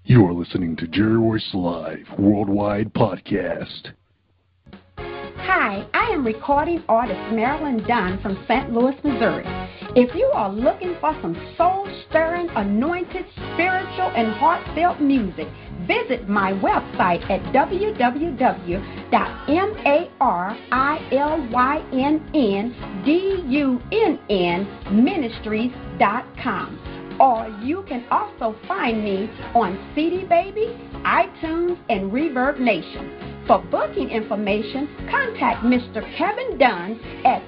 You are listening to jerry-royce Live Worldwide Podcast. Hi, I am recording artist Marilyn Dunn from St. Louis, Missouri. If you are looking for some soul-stirring, anointed, spiritual, and heartfelt music, visit my website at www.marilyndunnministries.com. Or you can also find me on CD Baby, iTunes, and Reverb Nation. For booking information, contact Mr. Kevin Dunn at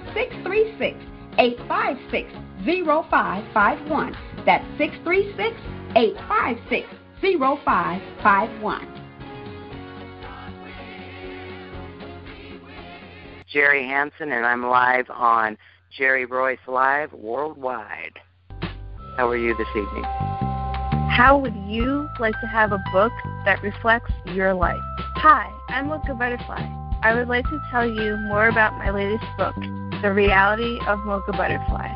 636-856-0551. That's 636-856-0551. Jerri Hansen, and I'm live on jerry-royce Live Worldwide. How are you this evening? How would you like to have a book that reflects your life? Hi, I'm Mocha Butterfly. I would like to tell you more about my latest book, The Reality of Mocha Butterfly.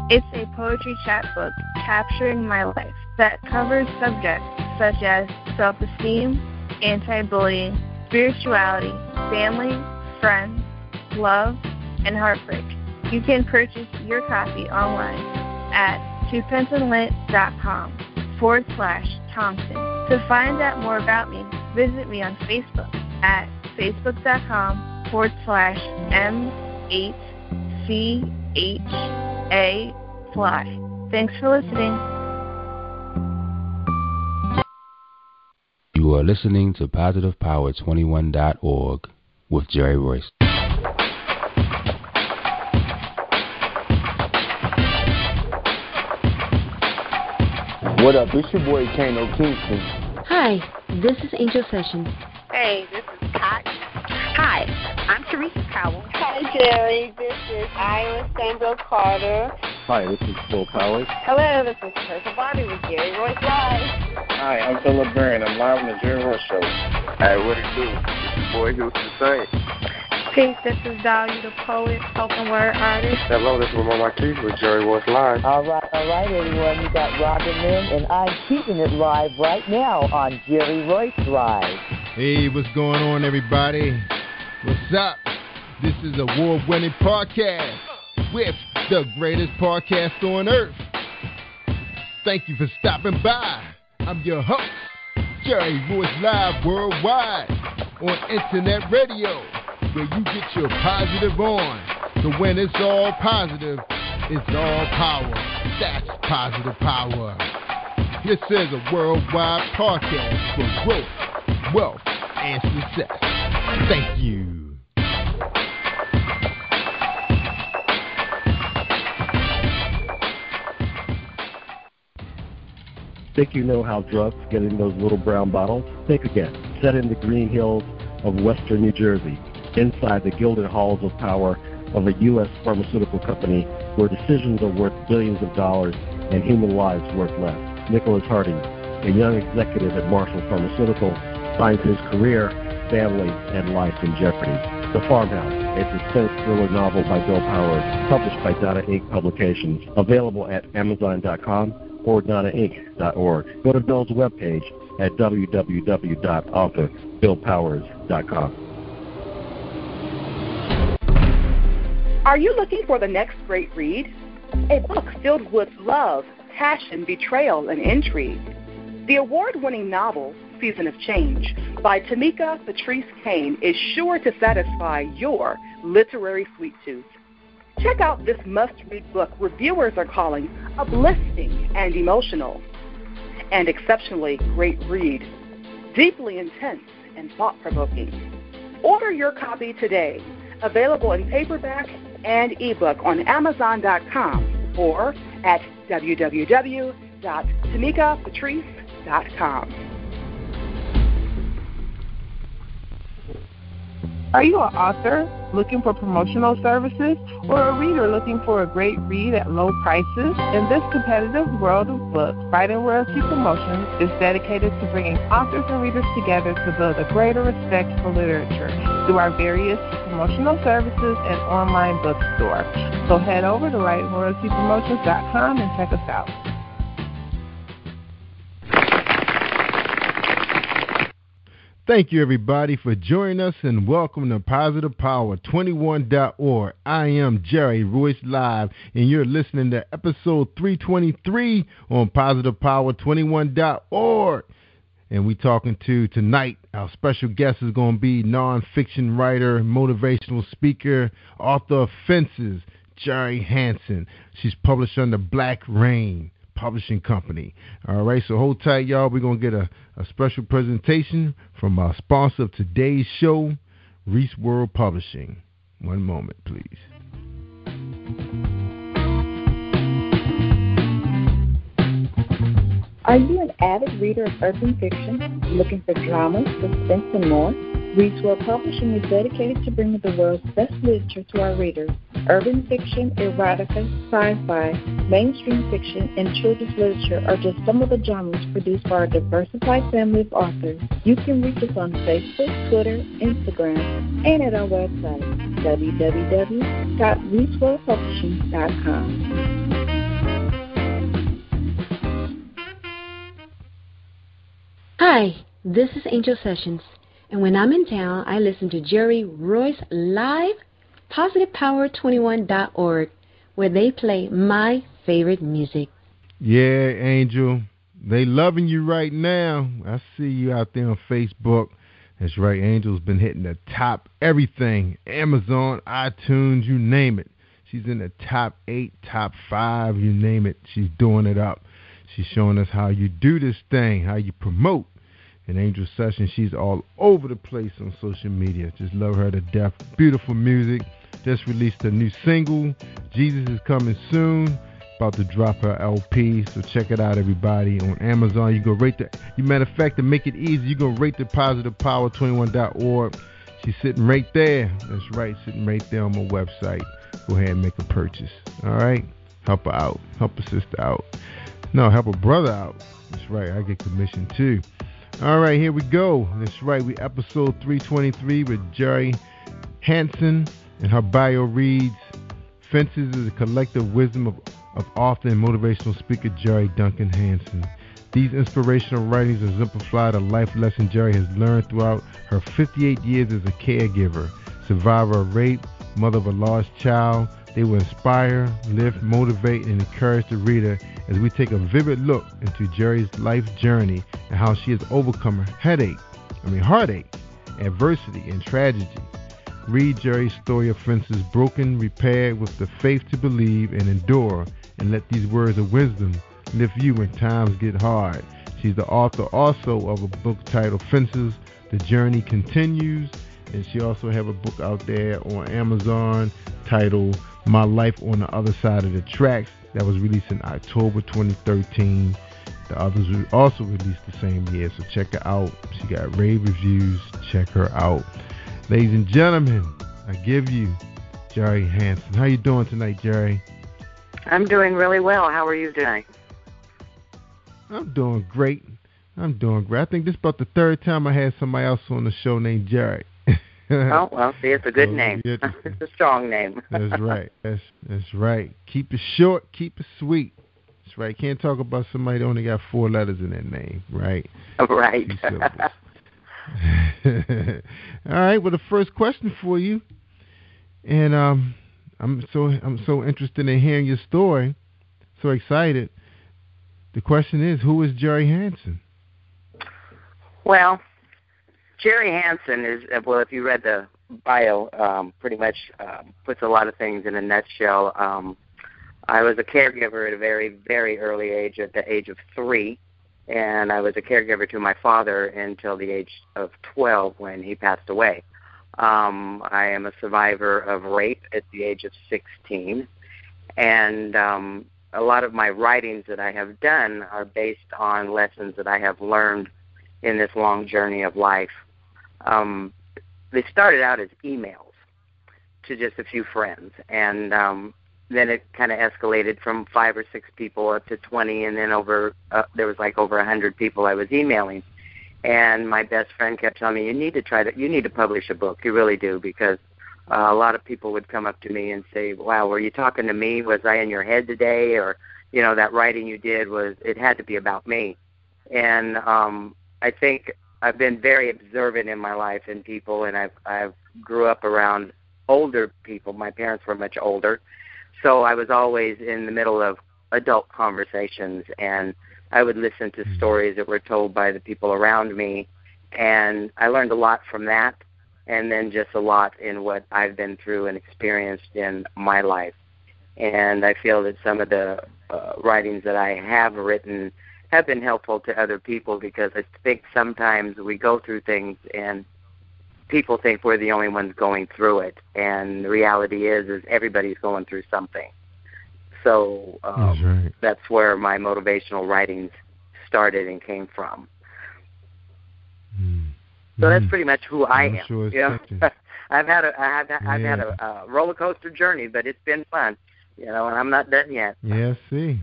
It's a poetry chapbook capturing my life that covers subjects such as self-esteem, anti-bullying, spirituality, family, friends, love, and heartbreak. You can purchase your copy online at twopensandlit.com/Thompson. To find out more about me, visit me on Facebook at facebook.com/M8CHA Fly. Thanks for listening. You are listening to PositivePower21.org with Jerri Royce. What up? It's your boy Kano Kingston. Hi, this is Angel Sessions. Hey, this is Cotton. Hi, I'm Teresa Cowell. Hi, Jerry. This is Ira Sandro Carter. Hi, this is Phil Collins. Hello, this is Teresa Bobby with jerry-royce Live. Hi, I'm Philip Byrne. I'm live on the Jerri Royce Show. Hey, what it do? It's your boy Houston Saint. Peace, this is Dahlia the poet, spoken word artist. Hello, this is Mama Marquise with Jerri Royce Live. All right, everyone. You got Robin Lynn, and I'm keeping it live right now on Jerri Royce Live. Hey, what's going on, everybody? What's up? This is a award-winning podcast with the greatest podcast on earth. Thank you for stopping by. I'm your host, Jerri Royce Live Worldwide on Internet Radio, where you get your positive on. So when it's all positive, it's all power. That's positive power. This is a worldwide podcast for growth, wealth, and success. Thank you. Think you know how drugs get in those little brown bottles? Think again. Set in the green hills of western New Jersey, inside the gilded halls of power of a U.S. pharmaceutical company where decisions are worth billions of dollars and human lives worth less. Nicholas Harding, a young executive at Marshall Pharmaceutical, finds his career, family, and life in jeopardy. The Farmhouse, a suspense thriller novel by Bill Powers, published by Donna Inc. Publications, available at Amazon.com or DonnaInc.org. Go to Bill's webpage at www.author.billpowers.com. Are you looking for the next great read? A book filled with love, passion, betrayal, and intrigue. The award-winning novel, Season of Change, by Tamika Patrice Kane, is sure to satisfy your literary sweet tooth. Check out this must-read book reviewers are calling uplifting and emotional. And exceptionally great read, deeply intense and thought-provoking. Order your copy today. Available in paperback and ebook on Amazon.com or at www.tamikapatrice.com. Are you an author looking for promotional services or a reader looking for a great read at low prices? In this competitive world of books, Writing Royalty Promotions is dedicated to bringing authors and readers together to build a greater respect for literature through our various promotional services and online bookstore. So head over to WritingRoyaltyPromotions.com and check us out. Thank you, everybody, for joining us, and welcome to Positive Power 21.org. I am Jerry Royce Live, and you're listening to episode 323 on Positive Power 21.org. And we talking to tonight, our special guest is going to be nonfiction writer, motivational speaker, author of Fences, Jerri Hansen. She's published under Rayn Publishing Company. All right, so hold tight, y'all. We're going to get a special presentation from our sponsor of today's show, Reese World Publishing. One moment, please. Are you an avid reader of urban fiction, looking for drama, suspense, and more? Reese World Publishing is dedicated to bringing the world's best literature to our readers. Urban fiction, erotica, sci-fi, mainstream fiction, and children's literature are just some of the genres produced by our diversified family of authors. You can reach us on Facebook, Twitter, Instagram, and at our website, www.reeseworldpublishing.com. Hi, this is Angel Sessions, and when I'm in town, I listen to Jerri Royce Live, PositivePower21.org, where they play my favorite music. Yeah, Angel, they loving you right now. I see you out there on Facebook. That's right, Angel's been hitting the top everything, Amazon, iTunes, you name it. She's in the top 8, top 5, you name it. She's doing it up. She's showing us how you do this thing, how you promote. And Angel Sessions, she's all over the place on social media. Just love her to death. Beautiful music. Just released a new single. Jesus is coming soon. About to drop her LP. So check it out, everybody. On Amazon, you go rate the. Matter of fact, to make it easy, you go rate the positivepower21.org. She's sitting right there. That's right, sitting right there on my website. Go ahead and make a purchase. All right? Help her out. Help her sister out. No, help her brother out. That's right. I get commission too. All right, here we go. That's right. We episode 323 with Jerri Hansen, and her bio reads, Fences is a collective wisdom of author and motivational speaker Jerri Duncan-Hansen. These inspirational writings exemplify the life lesson Jerri has learned throughout her 58 years as a caregiver, survivor of rape, mother of a lost child. They will inspire, lift, motivate, and encourage the reader as we take a vivid look into Jerri's life journey and how she has overcome heartache, adversity, and tragedy. Read Jerri's story of Fences, broken, repaired with the faith to believe and endure, and let these words of wisdom lift you when times get hard. She's the author also of a book titled Fences, The Journey Continues, and she also have a book out there on Amazon titled My Life on the Other Side of the Tracks that was released in October 2013. The others were also released the same year, so check her out. She got rave reviews. Check her out. Ladies and gentlemen, I give you Jerri Hansen. How you doing tonight, Jerri? I'm doing really well. How are you doing? I'm doing great. I think this is about the third time I had somebody else on the show named Jerri. Oh, well, see, it's a good name. It's a strong name. That's right. That's right. Keep it short, keep it sweet. That's right. Can't talk about somebody that only got 4 letters in their name, right? Right. All right. Well, the first question for you, and I'm so interested in hearing your story. So excited. The question is, who is Jerri Hansen? Well, Jerri Hansen is, well, if you read the bio, pretty much puts a lot of things in a nutshell. I was a caregiver at a very, very early age, at the age of 3, and I was a caregiver to my father until the age of 12 when he passed away. I am a survivor of rape at the age of 16, and a lot of my writings that I have done are based on lessons that I have learned in this long journey of life. They started out as emails to just a few friends, and then it kind of escalated from 5 or 6 people up to 20, and then there was like over 100 people I was emailing. And my best friend kept telling me, you need to publish a book. You really do, because a lot of people would come up to me and say, wow, were you talking to me? Was I in your head today? Or, that writing you did it had to be about me. And I think I've been very observant in my life in people, and I've grew up around older people. My parents were much older, so I was always in the middle of adult conversations, and I would listen to stories that were told by the people around me, and I learned a lot from that, and then just a lot in what I've been through and experienced in my life. And I feel that some of the writings that I have written have been helpful to other people, because I think sometimes we go through things and people think we're the only ones going through it, and the reality is everybody's going through something. So that's where my motivational writings started and came from. So that's pretty much who I am. Sure I've had a roller coaster journey, but it's been fun, and I'm not done yet. Yeah, see.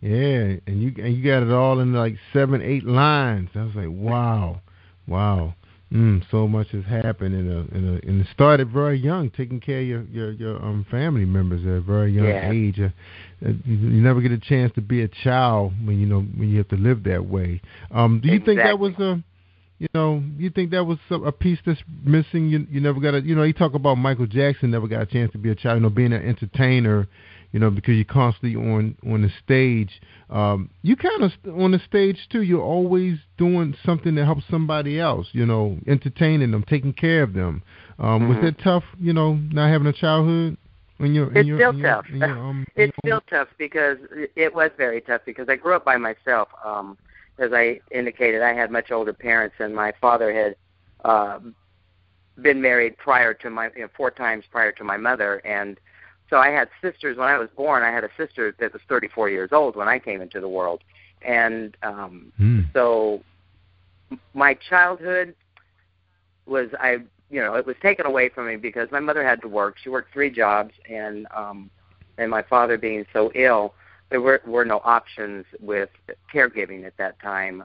Yeah, and you got it all in like 7-8 lines. I was like, wow. So much has happened and it started very young, taking care of your family members at a very young age. You never get a chance to be a child when you have to live that way. Do you think that was you think that was a piece that's missing? You never got you talk about Michael Jackson never got a chance to be a child, being an entertainer, because you're constantly on the stage. You kind of on the stage too. You're always doing something to help somebody else. Entertaining them, taking care of them. Was that tough? Not having a childhood. It's still tough. It's still tough because it was very tough because I grew up by myself. As I indicated, I had much older parents, and my father had been married prior to 4 times prior to my mother, and so I had sisters. When I was born, I had a sister that was 34 years old when I came into the world. And so my childhood was, it was taken away from me because my mother had to work. She worked 3 jobs, and my father being so ill, there were no options with caregiving at that time.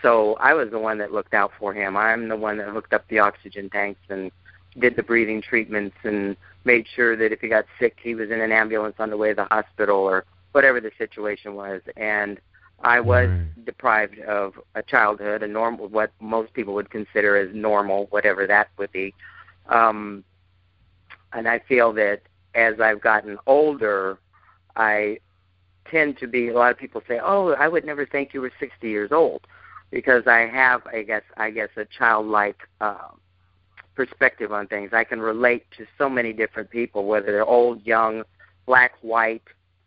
So I was the one that looked out for him. I'm the one that hooked up the oxygen tanks and did the breathing treatments and made sure that if he got sick, he was in an ambulance on the way to the hospital or whatever the situation was. And I was deprived of a childhood, a normal, what most people would consider as normal, whatever that would be. And I feel that as I've gotten older, I tend to be, a lot of people say, oh, I would never think you were 60 years old, because I have, I guess a childlike perspective on things. I can relate to so many different people, whether they're old, young, black, white,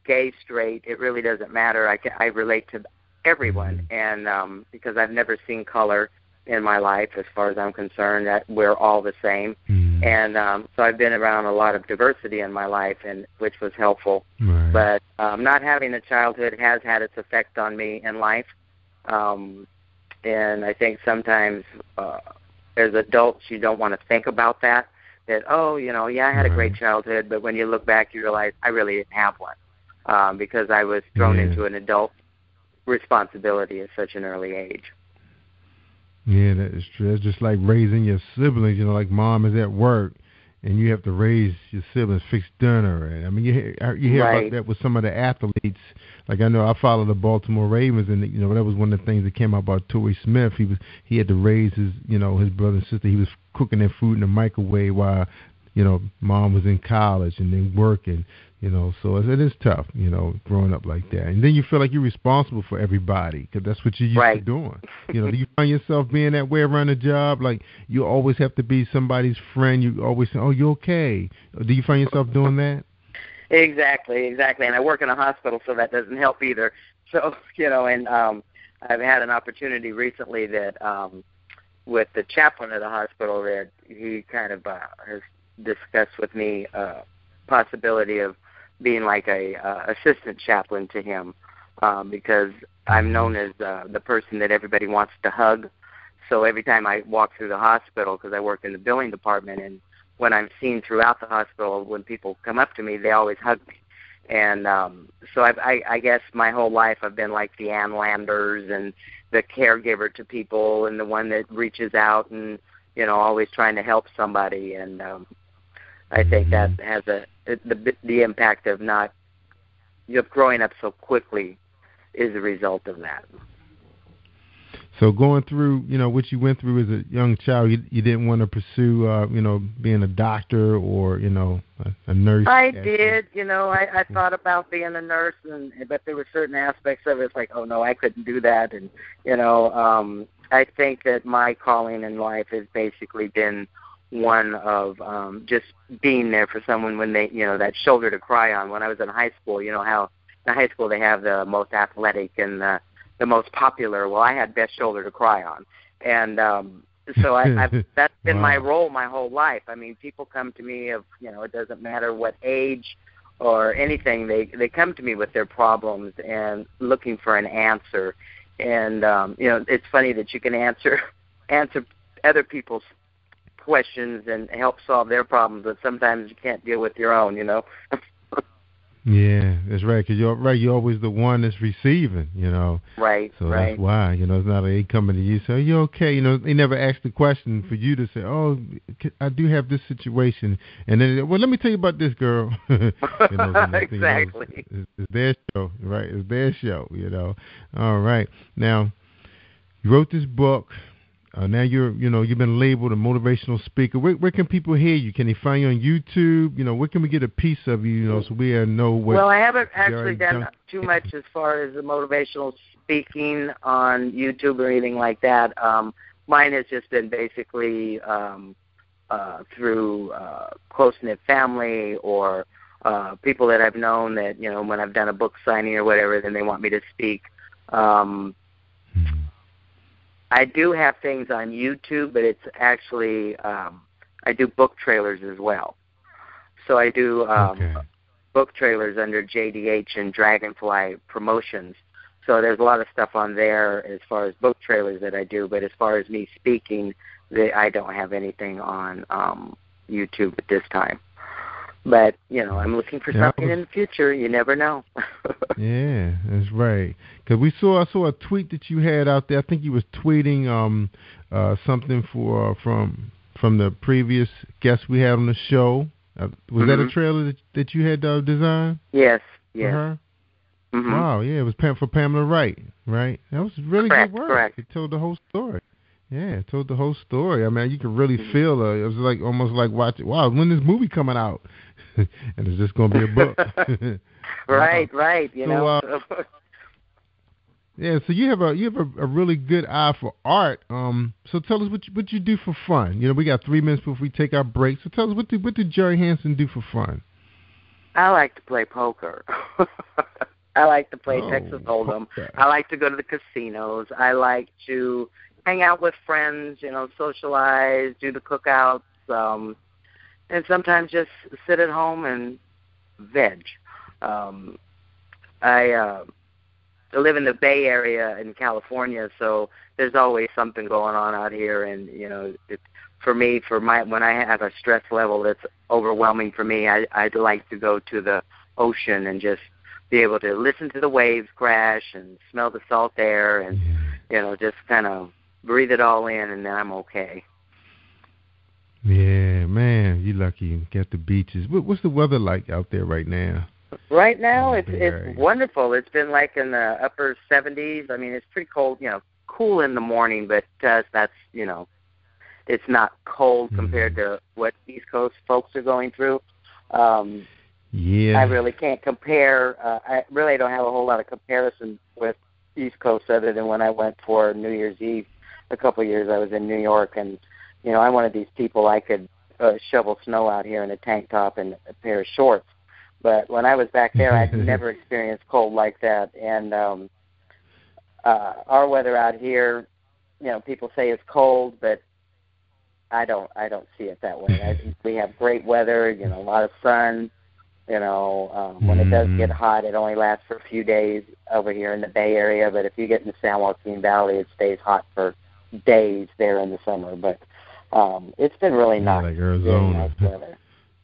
gay, straight. It really doesn't matter. I relate to everyone, and because I've never seen color in my life, as far as I'm concerned, that we're all the same. And so I've been around a lot of diversity in my life, and which was helpful. But not having a childhood has had its effect on me in life. And I think sometimes as adults, you don't want to think about that, I had a great childhood, but when you look back, you realize I really didn't have one because I was thrown into an adult responsibility at such an early age. Yeah, that is true. It's just like raising your siblings, like mom is at work and you have to raise your siblings, fix dinner. And I mean, you hear about that with some of the athletes. Like I know I follow the Baltimore Ravens, and that was one of the things that came out about Torrey Smith. He had to raise his his brother and sister. He was cooking their food in the microwave while mom was in college and then working. So it is tough, growing up like that. And then you feel like you're responsible for everybody because that's what you're used to doing. Do you find yourself being that way around the job? Like you always have to be somebody's friend. You always say, oh, you okay? Do you find yourself doing that? Exactly. And I work in a hospital, so that doesn't help either. So, and I've had an opportunity recently that with the chaplain of the hospital that he kind of has discussed with me possibility of being like a assistant chaplain to him because I'm known as the person that everybody wants to hug. So every time I walk through the hospital, because I work in the billing department, and when I'm seen throughout the hospital, when people come up to me, they always hug me. And so I guess my whole life I've been like the Ann Landers and the caregiver to people and the one that reaches out and, always trying to help somebody. And I think that has the impact of not growing up so quickly is a result of that. So going through, what you went through as a young child, you didn't want to pursue, being a doctor or, a nurse. I did, I thought about being a nurse, but there were certain aspects of it. It's like, oh no, I couldn't do that, and I think that my calling in life has basically been one of just being there for someone when they, that shoulder to cry on. When I was in high school, how in high school they have the most athletic and the most popular. Well, I had best shoulder to cry on, and so that's been my role my whole life. I mean, people come to me it doesn't matter what age or anything. They come to me with their problems and looking for an answer. And it's funny that you can answer other people's questions and help solve their problems, but sometimes you can't deal with your own. Yeah, that's right. Because you're always the one that's receiving. Right. So right. That's why. It's not they coming to you say, "Are you okay?" They never ask the question for you to say, "Oh, I do have this situation," and then, "Well, let me tell you about this girl." Exactly. It's their show, right? It's their show. All right. Now, you wrote this book. Now you've been labeled a motivational speaker. Where can people hear you? Can they find you on YouTube? Where can we get a piece of you? So we know what. Well, I haven't actually done too much as far as the motivational speaking on YouTube or anything like that. Mine has just been basically through close-knit family or people that I've known that when I've done a book signing or whatever, then they want me to speak. I do have things on YouTube, but it's actually I do book trailers as well. So I do book trailers under JDH and Dragonfly Promotions. So there's a lot of stuff on there as far as book trailers that I do, but as far as me speaking, I don't have anything on YouTube at this time. But, I'm looking for something in the future. You never know. Yeah, that's right. Because I saw a tweet that you had out there. I think you was tweeting something from the previous guest we had on the show. Was that a trailer that you had designed? Yes. For her? Mm-hmm. Wow, yeah, it was for Pamela Wright, right? That was really good work. Correct. It told the whole story. Yeah, it told the whole story. I mean, you could really feel it. It was almost like watching, wow, when is this movie coming out? And it's just going to be a book. Right. Yeah, so you have a really good eye for art. So tell us what you do for fun. We got 3 minutes before we take our break. So tell us what did Jerri Hansen do for fun? I like to play poker. I like to play Texas Hold'em. Okay. I like to go to the casinos. I like to hang out with friends, socialize, do the cookouts, and sometimes just sit at home and veg. I live in the Bay Area in California, so there's always something going on out here. And for me, when I have a stress level that's overwhelming for me, I'd like to go to the ocean and just be able to listen to the waves crash and smell the salt air and just kind of breathe it all in, and then I'm okay. Yeah, man, you lucky you get the beaches. What's the weather like out there right now? Right now, it's wonderful. It's been like in the upper 70s. I mean, it's pretty cold, cool in the morning, but that's, it's not cold compared to what East Coast folks are going through. Yeah. I really can't compare. I really don't have a whole lot of comparison with East Coast other than when I went for New Year's Eve a couple of years. I was in New York, and, I'm one of these people. I could shovel snow out here in a tank top and a pair of shorts. But when I was back there, I'd never experienced cold like that. And our weather out here, people say it's cold, but I don't see it that way. We have great weather, a lot of sun. When it does get hot, it only lasts for a few days over here in the Bay Area. But if you get in the San Joaquin Valley, it stays hot for days there in the summer. But it's been really nice. Like Arizona. Nice weather.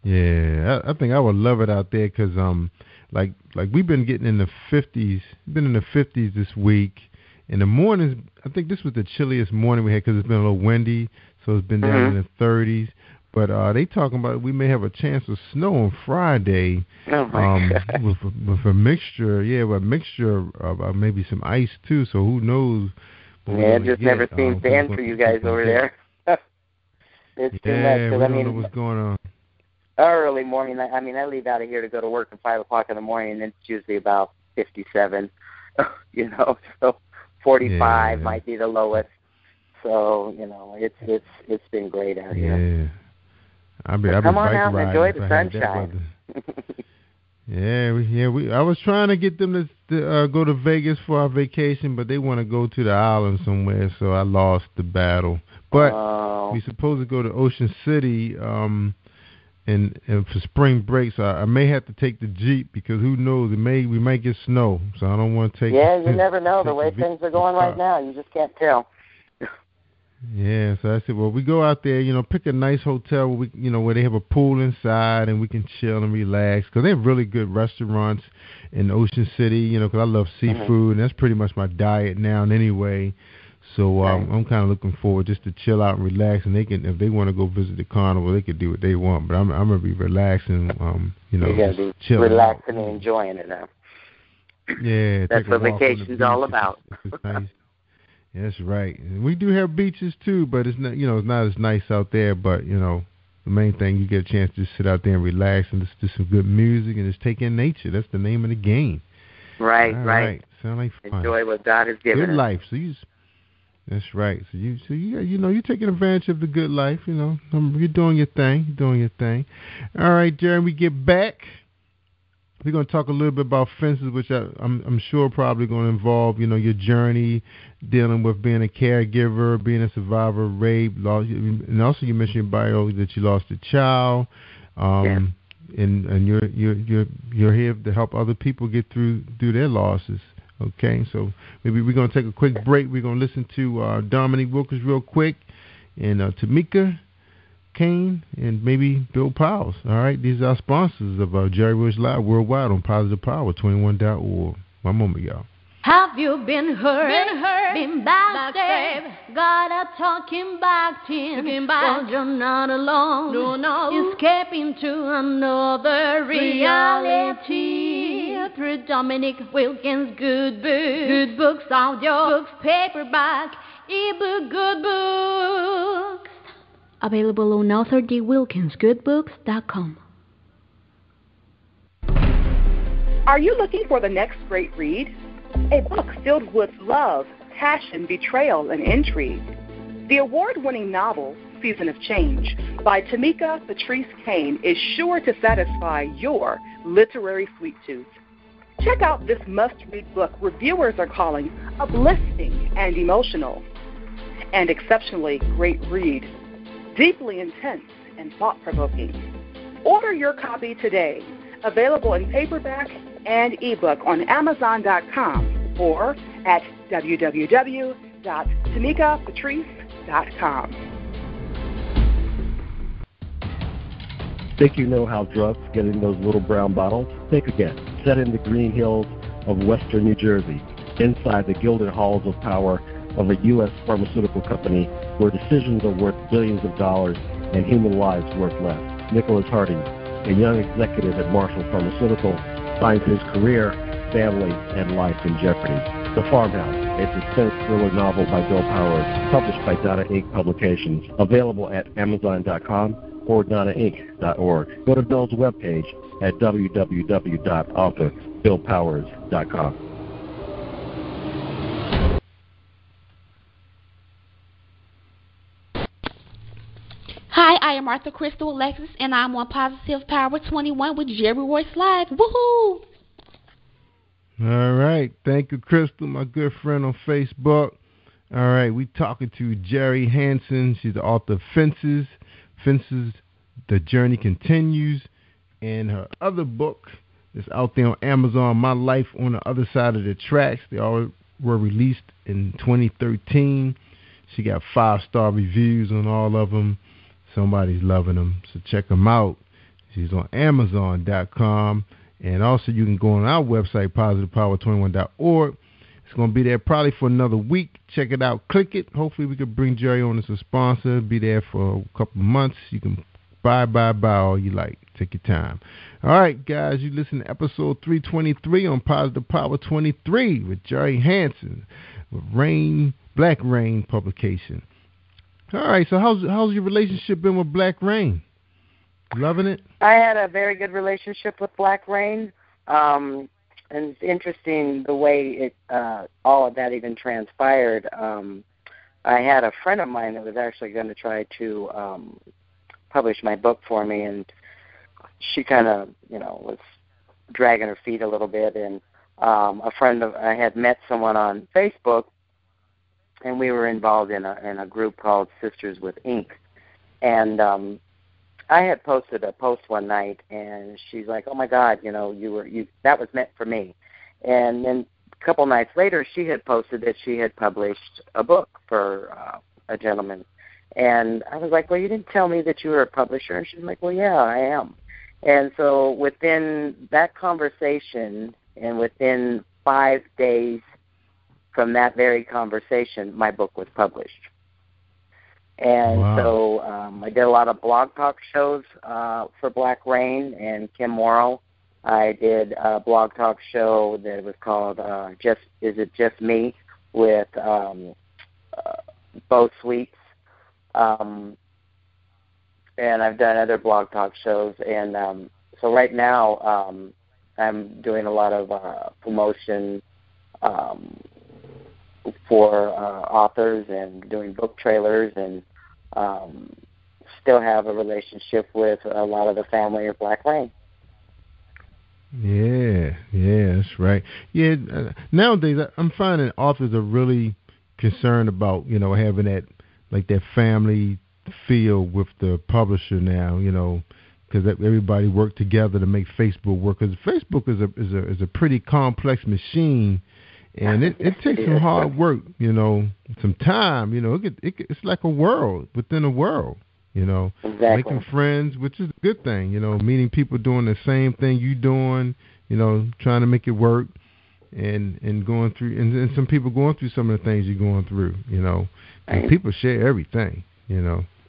Yeah, I think I would love it out there because, like we've been getting in the 50s. Been in the 50s this week. In the mornings, I think this was the chilliest morning we had because it's been a little windy, so it's been down in the 30s. But they talking about we may have a chance of snow on Friday. Oh my God. With a mixture, of maybe some ice too. So who knows Yeah, it just never seems to end for you guys over there. It's too much. Yeah, we don't know what's going on. Early morning. I leave out of here to go to work at 5 o'clock in the morning, and it's usually about 57. So 45 might be the lowest. So it's been great out here. Yeah, come on out and enjoy the sunshine. I was trying to get them to go to Vegas for our vacation, but they want to go to the island somewhere, so I lost the battle. But we're supposed to go to Ocean City and for spring break, so I may have to take the Jeep because who knows, we might get snow, so I don't want to take. Yeah, you never know the way things are going right now. You just can't tell. Yeah, so I said, well, we go out there, pick a nice hotel where where they have a pool inside and we can chill and relax because they have really good restaurants in Ocean City, because I love seafood and that's pretty much my diet now anyway. So I'm kind of looking forward just to chill out and relax, and if they want to go visit the carnival, they could do what they want. But I'm gonna be relaxing, just chilling, relaxing and enjoying it now. Yeah, that's what vacation's all about. It's nice. That's right. And we do have beaches too, but it's not it's not as nice out there. But the main thing, you get a chance to just sit out there and relax and listen to some good music and just take in nature. That's the name of the game. Right. Sound like fun. Enjoy what God has given us. Good life. That's right. So you're taking advantage of the good life. You're doing your thing. All right, Jerry. We get back. We're going to talk a little bit about fences, which I'm sure probably going to involve, your journey dealing with being a caregiver, being a survivor of rape, loss, and also you mentioned in your bio that you lost a child, and you're here to help other people get through their losses. Okay, so maybe we're going to take a quick break. We're going to listen to Dominique Wilkins real quick, and Tamika Kane, and maybe Bill Powers. All right, these are our sponsors of Jerri Royce Live worldwide on positivepower21.org. One moment, y'all. Have you been hurt? Been backstabbed? Got a talking back team? Well, you're not alone. No. Escaping to another reality. Through Dominique Wilkins' good books. Good books, audio books, paperback, ebook, good books. Available on authordwilkinsgoodbooks.com. Are you looking for the next great read? A book filled with love, passion, betrayal, and intrigue. The award-winning novel, Season of Change, by Tamika Patrice Kane, is sure to satisfy your literary sweet tooth. Check out this must-read book reviewers are calling uplifting and emotional. And exceptionally great read. Deeply intense and thought-provoking. Order your copy today. Available in paperback and ebook on Amazon.com or at www.tamikapatrice.com. Think you know how drugs get in those little brown bottles? Think again. Set in the green hills of western New Jersey, inside the gilded halls of power of a U.S. pharmaceutical company where decisions are worth billions of dollars and human lives worth less. Nicholas Harding, a young executive at Marshall Pharmaceutical, finds his career, family, and life in jeopardy. The Farmhouse, a suspense thriller novel by Bill Powers, published by Donna Inc. Publications, available at Amazon.com or DonnaInc.org. Go to Bill's webpage at www.authorBillPowers.com. Hi, I am Arthur Crystal Alexis, and I'm on Positive Power 21 with Jerri Royce Live. Woohoo! All right. Thank you, Crystal, my good friend on Facebook. All right. We talking to Jerri Hansen. She's the author of Fences, The Journey Continues, and her other book is out there on Amazon, My Life on the Other Side of the Tracks. They all were released in 2013. She got 5-star reviews on all of them. Somebody's loving them, so check them out. She's on Amazon.com, and also you can go on our website, positivepower21.org. It's going to be there probably for another week. Check it out. Click it. Hopefully we can bring Jerri on as a sponsor. Be there for a couple of months. You can Bye all you like. Take your time. All right, guys, you listen to episode 323 on Positive Power 23 with Jerri Hansen with Rayn, Blaq Rayn publication. All right, so how's your relationship been with Blaq Rayn? Loving it? I had a very good relationship with Blaq Rayn. And it's interesting the way all of that even transpired. I had a friend of mine that was actually going to try to publish my book for me, and she kind of, was dragging her feet a little bit. And I had met someone on Facebook, and we were involved in a group called Sisters with Ink. And I had posted a post one night, and she's like, "Oh my God, that was meant for me." And then a couple nights later, she had posted that she had published a book for a gentleman. And I was like, "Well, you didn't tell me that you were a publisher." And she's like, "Well, yeah, I am." And so within that conversation, and within 5 days from that very conversation, my book was published. And so I did a lot of blog talk shows for Blaq Rayn and Kim Morrow. I did a blog talk show that was called Is It Just Me with Bo Sweets. And I've done other blog talk shows. And so right now I'm doing a lot of promotion for authors and doing book trailers, and still have a relationship with a lot of the family of Blaq Rayn. Yeah, that's right. Yeah, nowadays I'm finding authors are really concerned about, having that family feel with the publisher now, because everybody work together to make Facebook work. Because Facebook is a pretty complex machine. And it takes some hard work, some time. It's like a world within a world, Exactly. Making friends, which is a good thing, meeting people doing the same thing you doing, trying to make it work, and going through, and some people going through some of the things you're going through, and people share everything,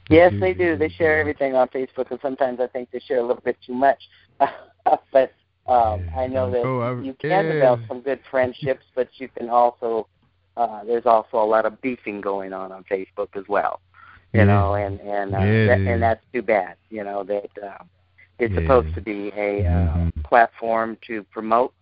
Yes, they do. They share everything on Facebook, and sometimes I think they share a little bit too much. But I know that you can develop some good friendships, but you can also there's also a lot of beefing going on Facebook as well, and that's too bad. That it's supposed to be a platform to promote,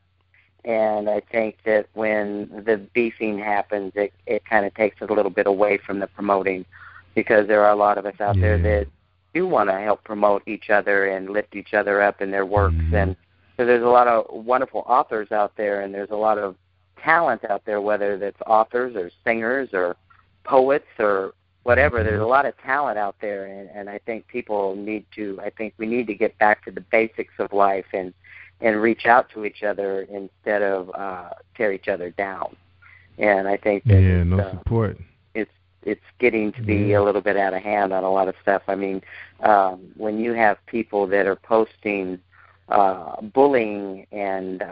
and I think that when the beefing happens, it kind of takes it a little bit away from the promoting, because there are a lot of us out there that do want to help promote each other and lift each other up in their works. And so there's a lot of wonderful authors out there, and there's a lot of talent out there, whether that's authors or singers or poets or whatever. There's a lot of talent out there, and I think we need to get back to the basics of life and reach out to each other instead of tear each other down. And I think that support. It's getting to be a little bit out of hand on a lot of stuff. I mean, when you have people that are posting bullying and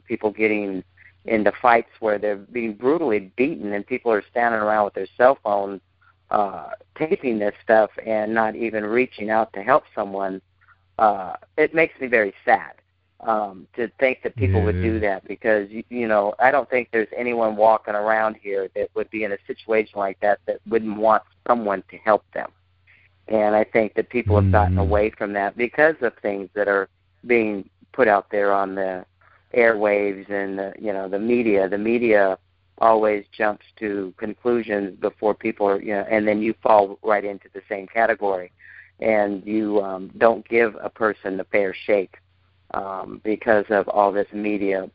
people getting into fights where they're being brutally beaten, and people are standing around with their cell phones taping this stuff and not even reaching out to help someone, it makes me very sad to think that people would do that, because, I don't think there's anyone walking around here that would be in a situation like that wouldn't want someone to help them. And I think that people have gotten away from that because of things that are being put out there on the airwaves and the media. The media always jumps to conclusions before people are, and then you fall right into the same category, and you don't give a person the fair shake because of all this media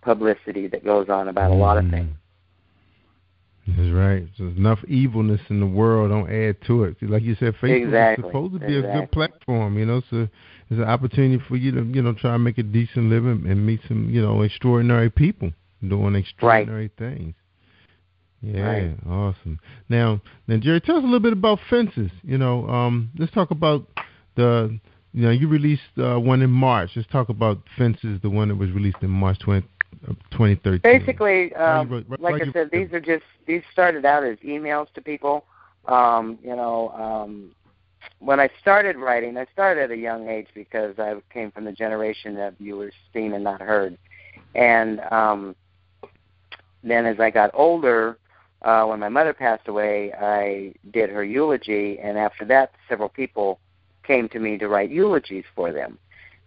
publicity that goes on about a lot of things. That's right. So there's enough evilness in the world. Don't add to it. Like you said, Facebook is supposed to be a good platform, so it's an opportunity for you to, try and make a decent living and meet some, extraordinary people doing extraordinary things. Yeah, awesome. Now, Jerri, tell us a little bit about Fences. Let's talk about you released one in March. Let's talk about Fences, the one that was released in March 2013. Basically, like I said, these started out as emails to people. when I started writing, I started at a young age because I came from the generation that you were seen and not heard. And then as I got older, when my mother passed away, I did her eulogy, and after that, several people came to me to write eulogies for them.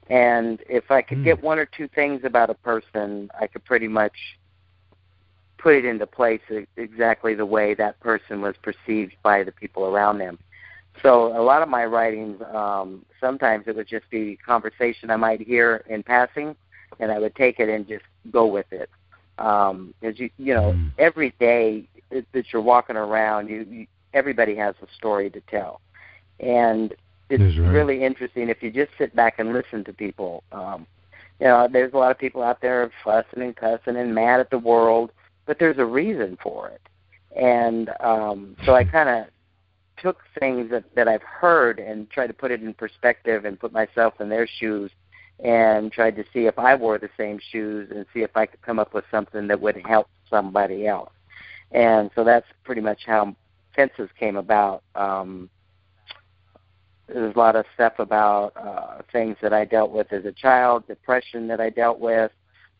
And if I could get one or two things about a person, I could pretty much put it into place exactly the way that person was perceived by the people around them. So a lot of my writings, sometimes it would just be conversation I might hear in passing, and I would take it and just go with it. Because you know, every day that you're walking around, everybody has a story to tell, and it's really interesting if you just sit back and listen to people. You know, there's a lot of people out there fussing and cussing and mad at the world, but there's a reason for it. And so I kind of took things that I've heard and tried to put it in perspective and put myself in their shoes and tried to see if I wore the same shoes and see if I could come up with something that would help somebody else. And so that's pretty much how Fences came about. There's a lot of stuff about things that I dealt with as a child, depression that I dealt with,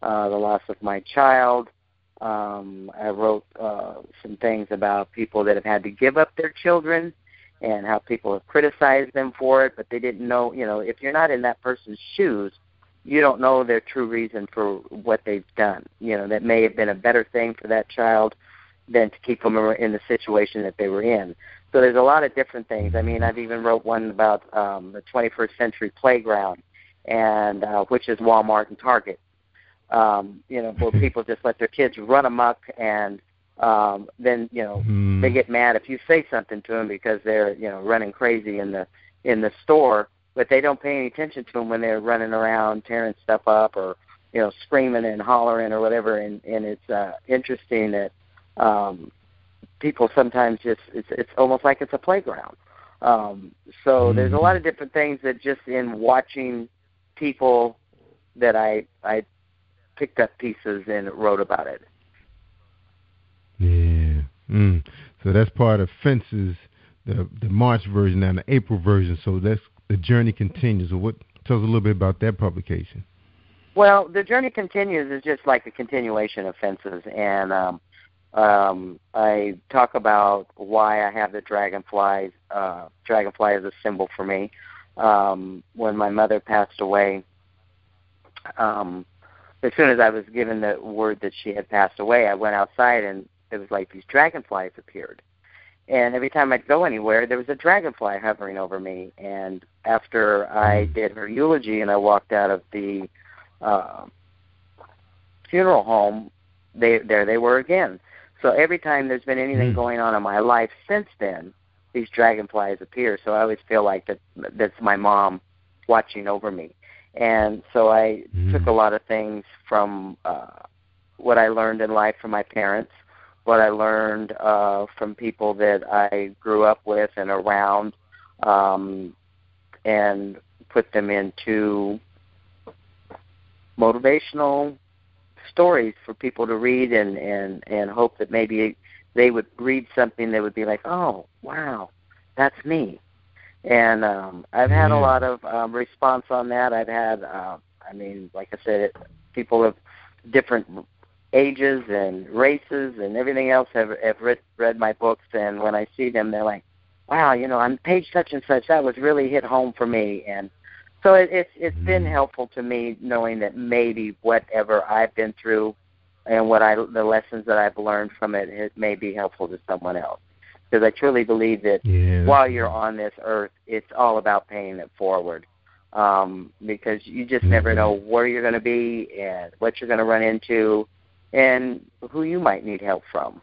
the loss of my child. I wrote some things about people that have had to give up their children and how people have criticized them for it, but they didn't know, you know, if you're not in that person's shoes, you don't know their true reason for what they've done. You know, that may have been a better thing for that child than to keep them in the situation that they were in. So there's a lot of different things. I mean, I've even wrote one about the 21st century playground, and which is Walmart and Target. You know, where people just let their kids run amok, and then, you know, they get mad if you say something to them because they're, you know, running crazy in the store, but they don't pay any attention to them when they're running around tearing stuff up or, you know, screaming and hollering or whatever. And it's interesting that people sometimes just, it's almost like it's a playground. So there's a lot of different things that just in watching people that I picked up pieces and wrote about it. Yeah. So that's part of Fences, the March version and the April version. So that's The Journey Continues. So tell us a little bit about that publication. Well, The Journey Continues is just like a continuation of Fences, and I talk about why I have the dragonflies. Dragonfly is a symbol for me. When my mother passed away, as soon as I was given the word that she had passed away, I went outside and it was like these dragonflies appeared. And every time I'd go anywhere, there was a dragonfly hovering over me. And after I did her eulogy and I walked out of the funeral home, there they were again. So every time there's been anything going on in my life since then, these dragonflies appear. So I always feel like that's my mom watching over me. And so I took a lot of things from what I learned in life from my parents, what I learned from people that I grew up with and around, and put them into motivational stories for people to read and hope that maybe they would read something that would be like, oh, wow, that's me. And I've had a lot of response on that. I've had, I mean, like I said, people of different ages and races and everything else have read my books, and when I see them, they're like, wow, you know, on page such and such, that was really hit home for me. And so it's been helpful to me knowing that maybe whatever I've been through and the lessons that I've learned from it may be helpful to someone else. Because I truly believe that while you're on this earth, it's all about paying it forward. Because you just never know where you're going to be and what you're going to run into and who you might need help from.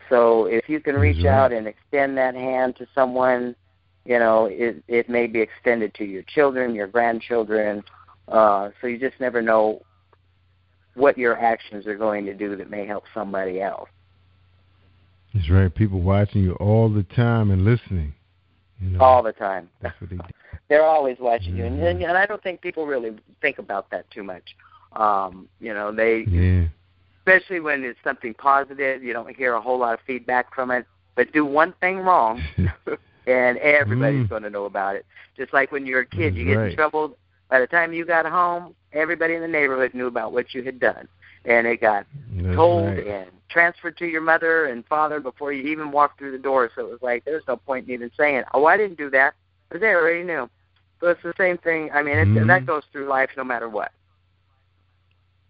So if you can reach out and extend that hand to someone, you know, it may be extended to your children, your grandchildren. So you just never know what your actions are going to do that may help somebody else. That's right. People watching you all the time and listening. You know, all the time. That's what they do. They're always watching you. And I don't think people really think about that too much. You know, especially when it's something positive, you don't hear a whole lot of feedback from it. But do one thing wrong, and everybody's going to know about it. Just like when you're a kid, you get in trouble. By the time you got home, everybody in the neighborhood knew about what you had done, and it got told and transferred to your mother and father before you even walked through the door. So it was like there's no point in even saying, "Oh, I didn't do that," because they already knew. So it's the same thing. I mean, that goes through life no matter what.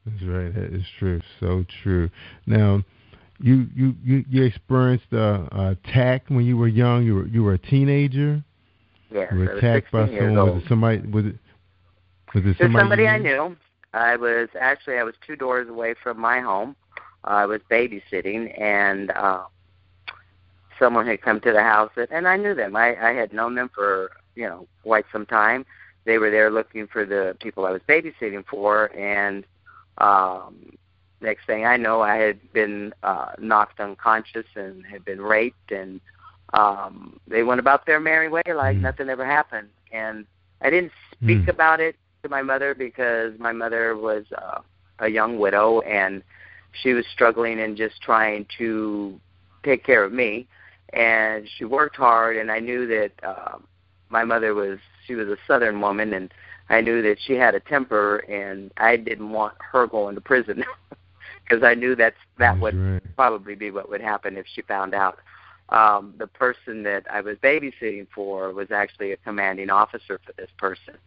That's right. That is true. So true. Now, you experienced attack when you were young. You were a teenager. Yes, you were attacked by someone. Was it somebody? Was it somebody I knew? I was 2 doors away from my home. I was babysitting, and someone had come to the house, and I knew them. I had known them for quite some time. They were there looking for the people I was babysitting for, and next thing I know, I had been knocked unconscious and had been raped, and they went about their merry way like nothing ever happened. And I didn't speak about it to my mother because my mother was a young widow, and she was struggling and just trying to take care of me. And she worked hard, and I knew that my mother was a Southern woman, and I knew that she had a temper, and I didn't want her going to prison because I knew that would probably be what would happen if she found out. The person that I was babysitting for was actually a commanding officer for this person.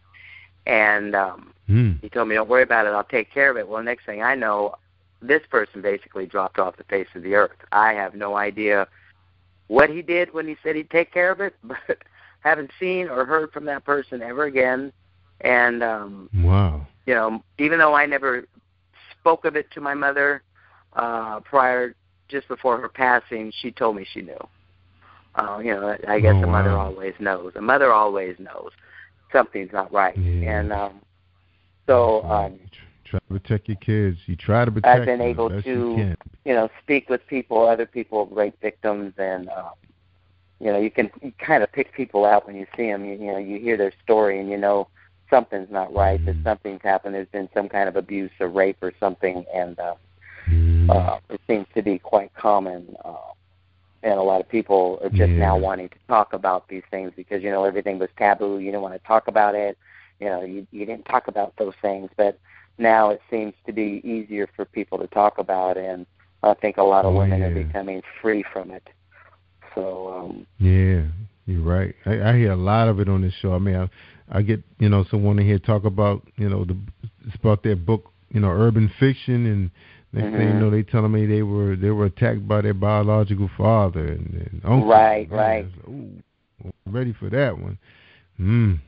And he told me, "Don't worry about it, I'll take care of it." Well, next thing I know, this person basically dropped off the face of the earth. I have no idea what he did when he said he'd take care of it, but haven't seen or heard from that person ever again. And, wow. Even though I never spoke of it to my mother just before her passing, she told me she knew. I guess a mother always knows. A mother always knows something's not right. Yeah. And try to protect your kids. You try to protect them. I've been able to, speak with other people, rape victims, and you can kind of pick people out when you see them. You hear their story, and something's not right. That something's happened. There's been some kind of abuse or rape or something, and it seems to be quite common. And a lot of people are just now wanting to talk about these things because everything was taboo. You didn't want to talk about it. You didn't talk about those things, but now it seems to be easier for people to talk about, and I think a lot of women are becoming free from it. So yeah, you're right. I hear a lot of it on this show. I mean, I get someone in here talk about it's about their book, urban fiction, and next thing you know, they telling me they were attacked by their biological father and uncle. Right. Ooh, ready for that one.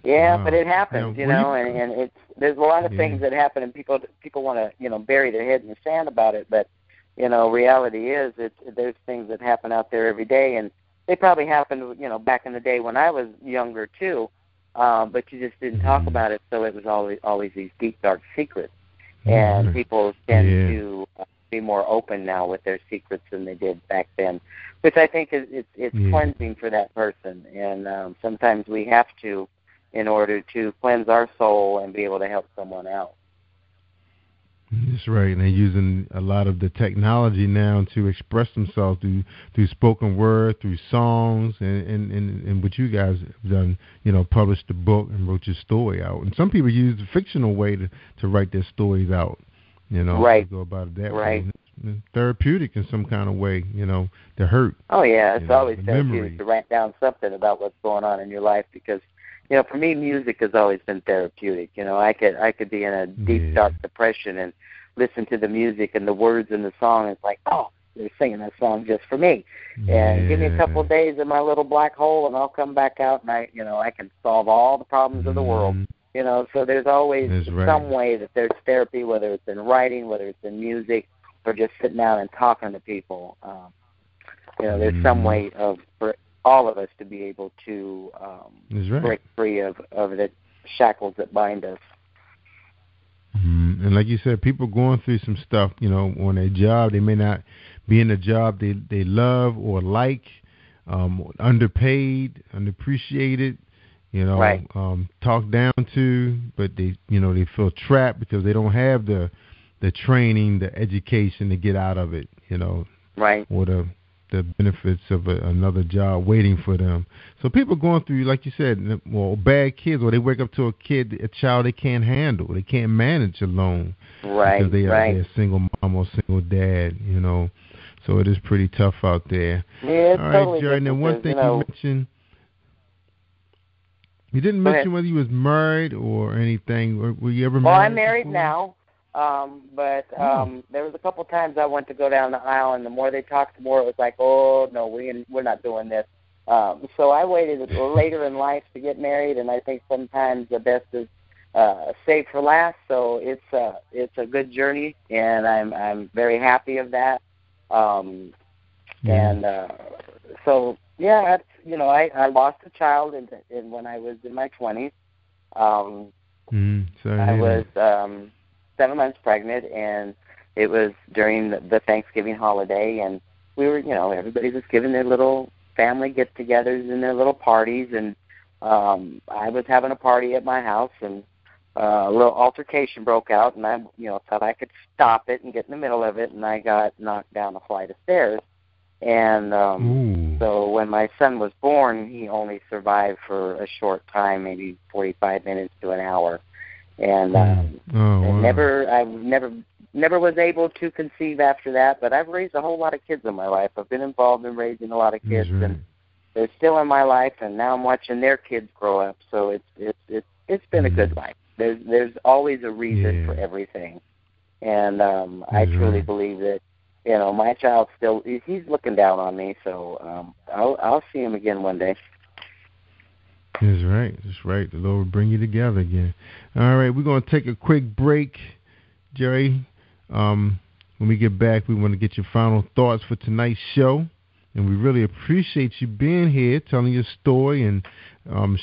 Yeah, wow. But it happens, and there's a lot of things that happen, and people want to bury their head in the sand about it. But reality is there's things that happen out there every day, and they probably happened back in the day when I was younger too. But you just didn't talk about it, so it was always these deep dark secrets, and people tend to be more open now with their secrets than they did back then, which I think it's cleansing for that person. And sometimes we have to, in order to cleanse our soul and be able to help someone out. That's right, and they're using a lot of the technology now to express themselves through spoken word, through songs, and what you guys have done, published the book and wrote your story out. And some people use the fictional way to write their stories out, right. to go about it that way. It's therapeutic in some kind of way, to hurt. Oh, yeah, it's always therapeutic to write down something about what's going on in your life because, for me, music has always been therapeutic. I could be in a deep, dark depression and listen to the music and the words in the song. It's like, oh, they're singing that song just for me. And give me a couple of days in my little black hole, and I'll come back out, and I can solve all the problems of the world. So there's always some way that there's therapy, whether it's in writing, whether it's in music, or just sitting down and talking to people. There's some way for all of us to be able to break free of the shackles that bind us. And like you said, people going through some stuff, on their job. They may not be in a job they love or like, underpaid, underappreciated, talked down to, but they feel trapped because they don't have the training, the education to get out of it, Right. Or the benefits of another job waiting for them. So people going through, like you said, well, bad kids, or they wake up to a child they can't handle, they can't manage alone, right? Because they're a single mom or single dad, So it is pretty tough out there. Yeah, it's all totally right, Jerry. And then one thing you mentioned, you didn't mention whether you was married or anything. Were you ever married? Well, I'm married now. But there was a couple times I went to go down the aisle, and the more they talked, the more it was like, oh, no, we're not doing this. So I waited later in life to get married, and I think sometimes the best is saved for last. So it's a good journey, and I'm very happy of that. And so, yeah, I lost a child when I was in my 20s. I was 7 months pregnant, and it was during the Thanksgiving holiday, and we were, everybody was giving their little family get-togethers and their little parties, and I was having a party at my house, and a little altercation broke out, and I, thought I could stop it and get in the middle of it, and I got knocked down a flight of stairs. And so when my son was born, he only survived for a short time, maybe 45 minutes to an hour. And I never was able to conceive after that, but I've raised a whole lot of kids in my life. I've been involved in raising a lot of kids, and they're still in my life, and now I'm watching their kids grow up. So it's been a good life. There's always a reason for everything, and I truly believe that my child he's looking down on me. So I'll see him again one day. That's right. That's right. The Lord will bring you together again. All right, we're going to take a quick break, Jerry. When we get back, we want to get your final thoughts for tonight's show. And we really appreciate you being here, telling your story and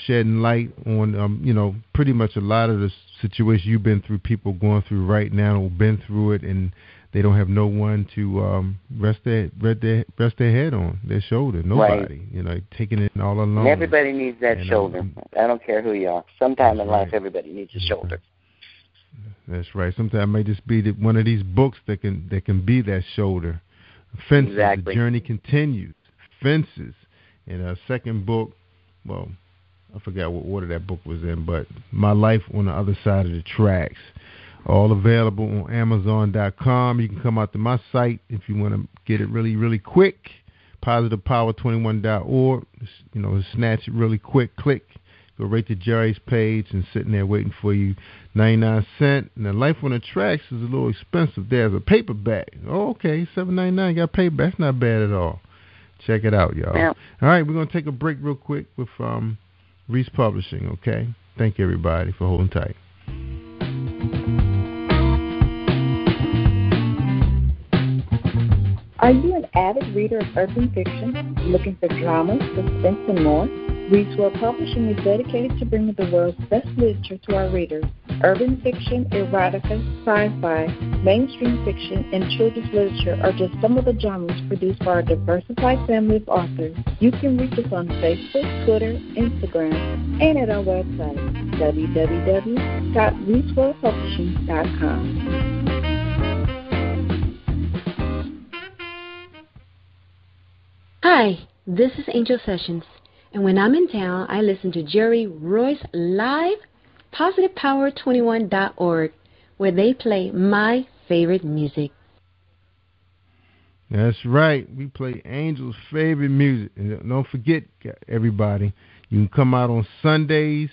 shedding light on, pretty much a lot of the situations you've been through, people going through right now who've been through it, and they don't have no one to rest their head on, their shoulder. Nobody, taking it all alone. And everybody needs that shoulder. I don't care who you are. Sometime in life, everybody needs a shoulder. That's right. Sometimes it may just be one of these books that can be that shoulder. Fences. Exactly. The Journey Continues. Fences. And a second book, well, I forgot what order that book was in, but My Life on the Other Side of the Tracks. All available on Amazon.com. You can come out to my site if you want to get it really, really quick. PositivePower21.org. Snatch it really quick. Click. Go right to Jerry's page and sitting there waiting for you. 99 cents. And the Life on the Tracks is a little expensive. There's a paperback. Oh, okay. $7.99. Got paperback. That's not bad at all. Check it out, y'all. Yeah. All right, we're going to take a break real quick with Reese Publishing, okay? Thank you, everybody, for holding tight. Are you an avid reader of urban fiction, looking for drama, suspense, and more? Readswell Publishing is dedicated to bringing the world's best literature to our readers. Urban fiction, erotica, sci-fi, mainstream fiction, and children's literature are just some of the genres produced by our diversified family of authors. You can reach us on Facebook, Twitter, Instagram, and at our website, www.readswellpublishing.com. Hi, this is Angel Sessions, and when I'm in town, I listen to Jerri Royce live, PositivePower21.org, where they play my favorite music. That's right. We play Angel's favorite music. And don't forget, everybody, you can come out on Sundays.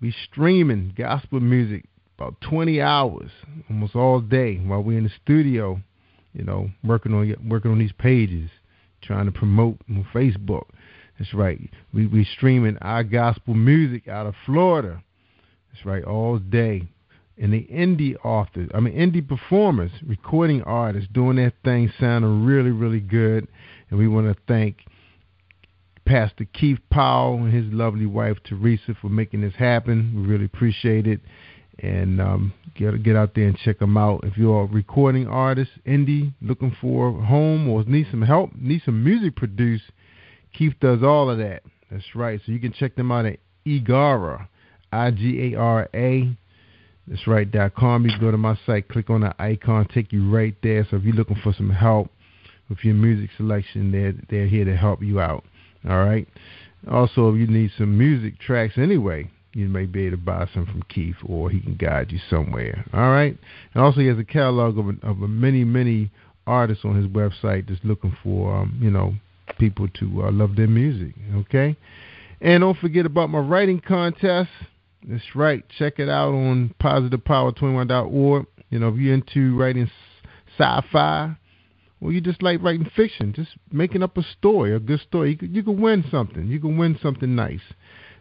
We streaming gospel music about 20 hours, almost all day, while we're in the studio, working on these pages, trying to promote on Facebook. That's right. We streaming our gospel music out of Florida. That's right, all day. And the indie performers, recording artists, doing their thing, sounding really, really good. And we want to thank Pastor Keith Powell and his lovely wife, Teresa, for making this happen. We really appreciate it. And get out there and check them out. If you're a recording artist, indie, looking for a home or need some help, need some music produced, Keith does all of that. That's right. So you can check them out at Igara, IGARA. That's right, .com. You can go to my site, click on the icon, take you right there. So if you're looking for some help, with your music selection. They're here to help you out. All right. Also, if you need some music tracks anyway, you may be able to buy some from Keith, or he can guide you somewhere. All right. And also, he has a catalog of many artists on his website that's looking for people to love their music. Okay. And don't forget about my writing contest. That's right. Check it out on positivepower21.org. If you're into writing sci-fi, or you just like writing fiction, just making up a story, a good story, you can win something. You can win something nice.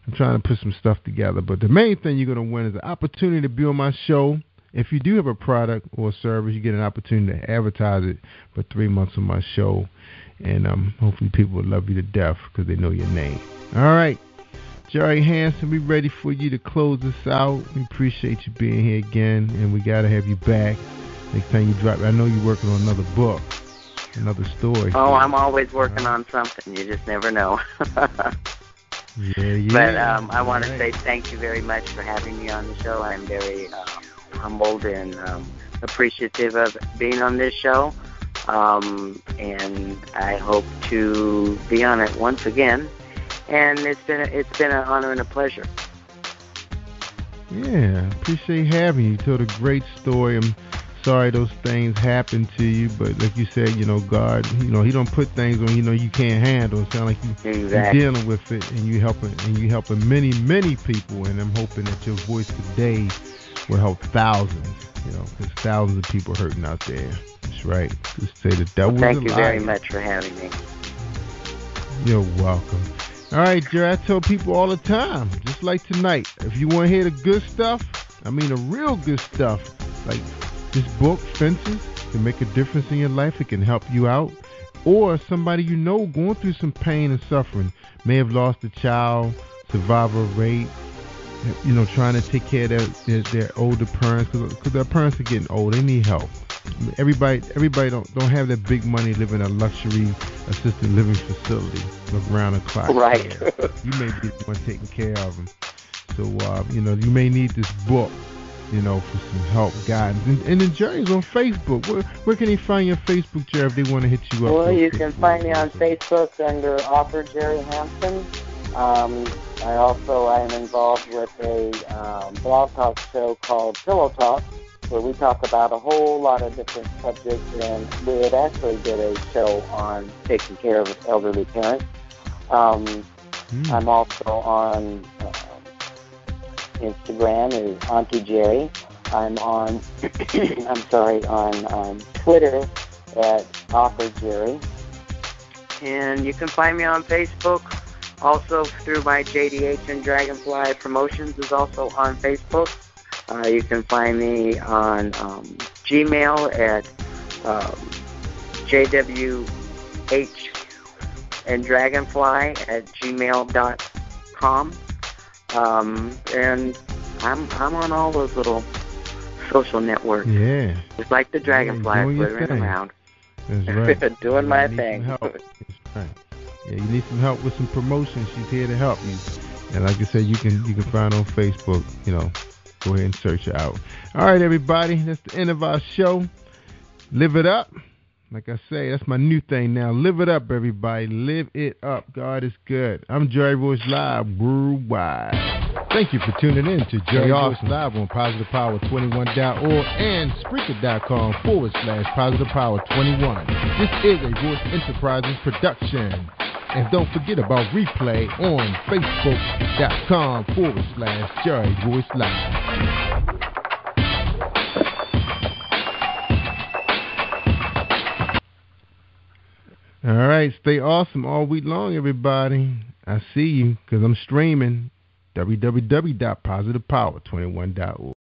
I'm trying to put some stuff together. But the main thing you're going to win is an opportunity to be on my show. If you do have a product or a service, you get an opportunity to advertise it for 3 months on my show. And hopefully people will love you to death because they know your name. All right. Jerri Hansen, we ready for you to close this out. We appreciate you being here again, and we got to have you back next time you drop. I know you're working on another book, another story. Oh, I'm always working on something. You just never know. Yeah. But I want to say thank you very much for having me on the show. I'm very humbled and appreciative of being on this show. And I hope to be on it once again. And it's been an honor and a pleasure. Yeah, appreciate having you. You told a great story. I'm sorry those things happened to you, but like you said, God, He don't put things on you can't handle. It sounds like you're dealing with it, and you helping many people. And I'm hoping that your voice today will help thousands. Because thousands of people hurting out there. That's right. Just say the devil. Thank you very much for having me. You're welcome. All right, Jerry, I tell people all the time, just like tonight, if you want to hear the good stuff, the real good stuff, like this book, Fences, can make a difference in your life. It can help you out. Or somebody going through some pain and suffering, may have lost a child, survivor of rape, trying to take care of their older parents, because their parents are getting old. They need help. Everybody don't have that big money, live in a luxury assisted living facility, around the clock. Right. You may be the one taking care of them. So you may need this book, for some help, guidance. And then Jerry's on Facebook. Where can he find your Facebook, Jerry, if they want to hit you up? Well, you can find me on Facebook under Author Jerri Hansen. I am involved with a blog talk show called Pillow Talk, where we talk about a whole lot of different subjects, and we had actually did a show on taking care of elderly parents. I'm also on Instagram as Auntie Jerry. I'm on on Twitter at Author Jerry. And you can find me on Facebook. Also through my JDH and Dragonfly Promotions is also on Facebook. You can find me on Gmail at JWH and Dragonfly at gmail.com. And I'm on all those little social networks. Yeah. Just like the Dragonfly, flittering around. That's right. Doing my thing. That's right. Yeah, you need some help with some promotions. She's here to help you. And like I said, you can find her on Facebook. Go ahead and search her out. All right, everybody. That's the end of our show. Live it up. Like I say, that's my new thing now. Live it up, everybody. Live it up. God is good. I'm Jerry-Royce Live worldwide. Thank you for tuning in to Jerry-Royce Live on positivepower21.org and Spreaker.com/positivepower21. This is a Voice Enterprises production. And don't forget about replay on Facebook.com/Jerry-Royce Live. All right, stay awesome all week long, everybody. I see you because I'm streaming www.positivepower21.org.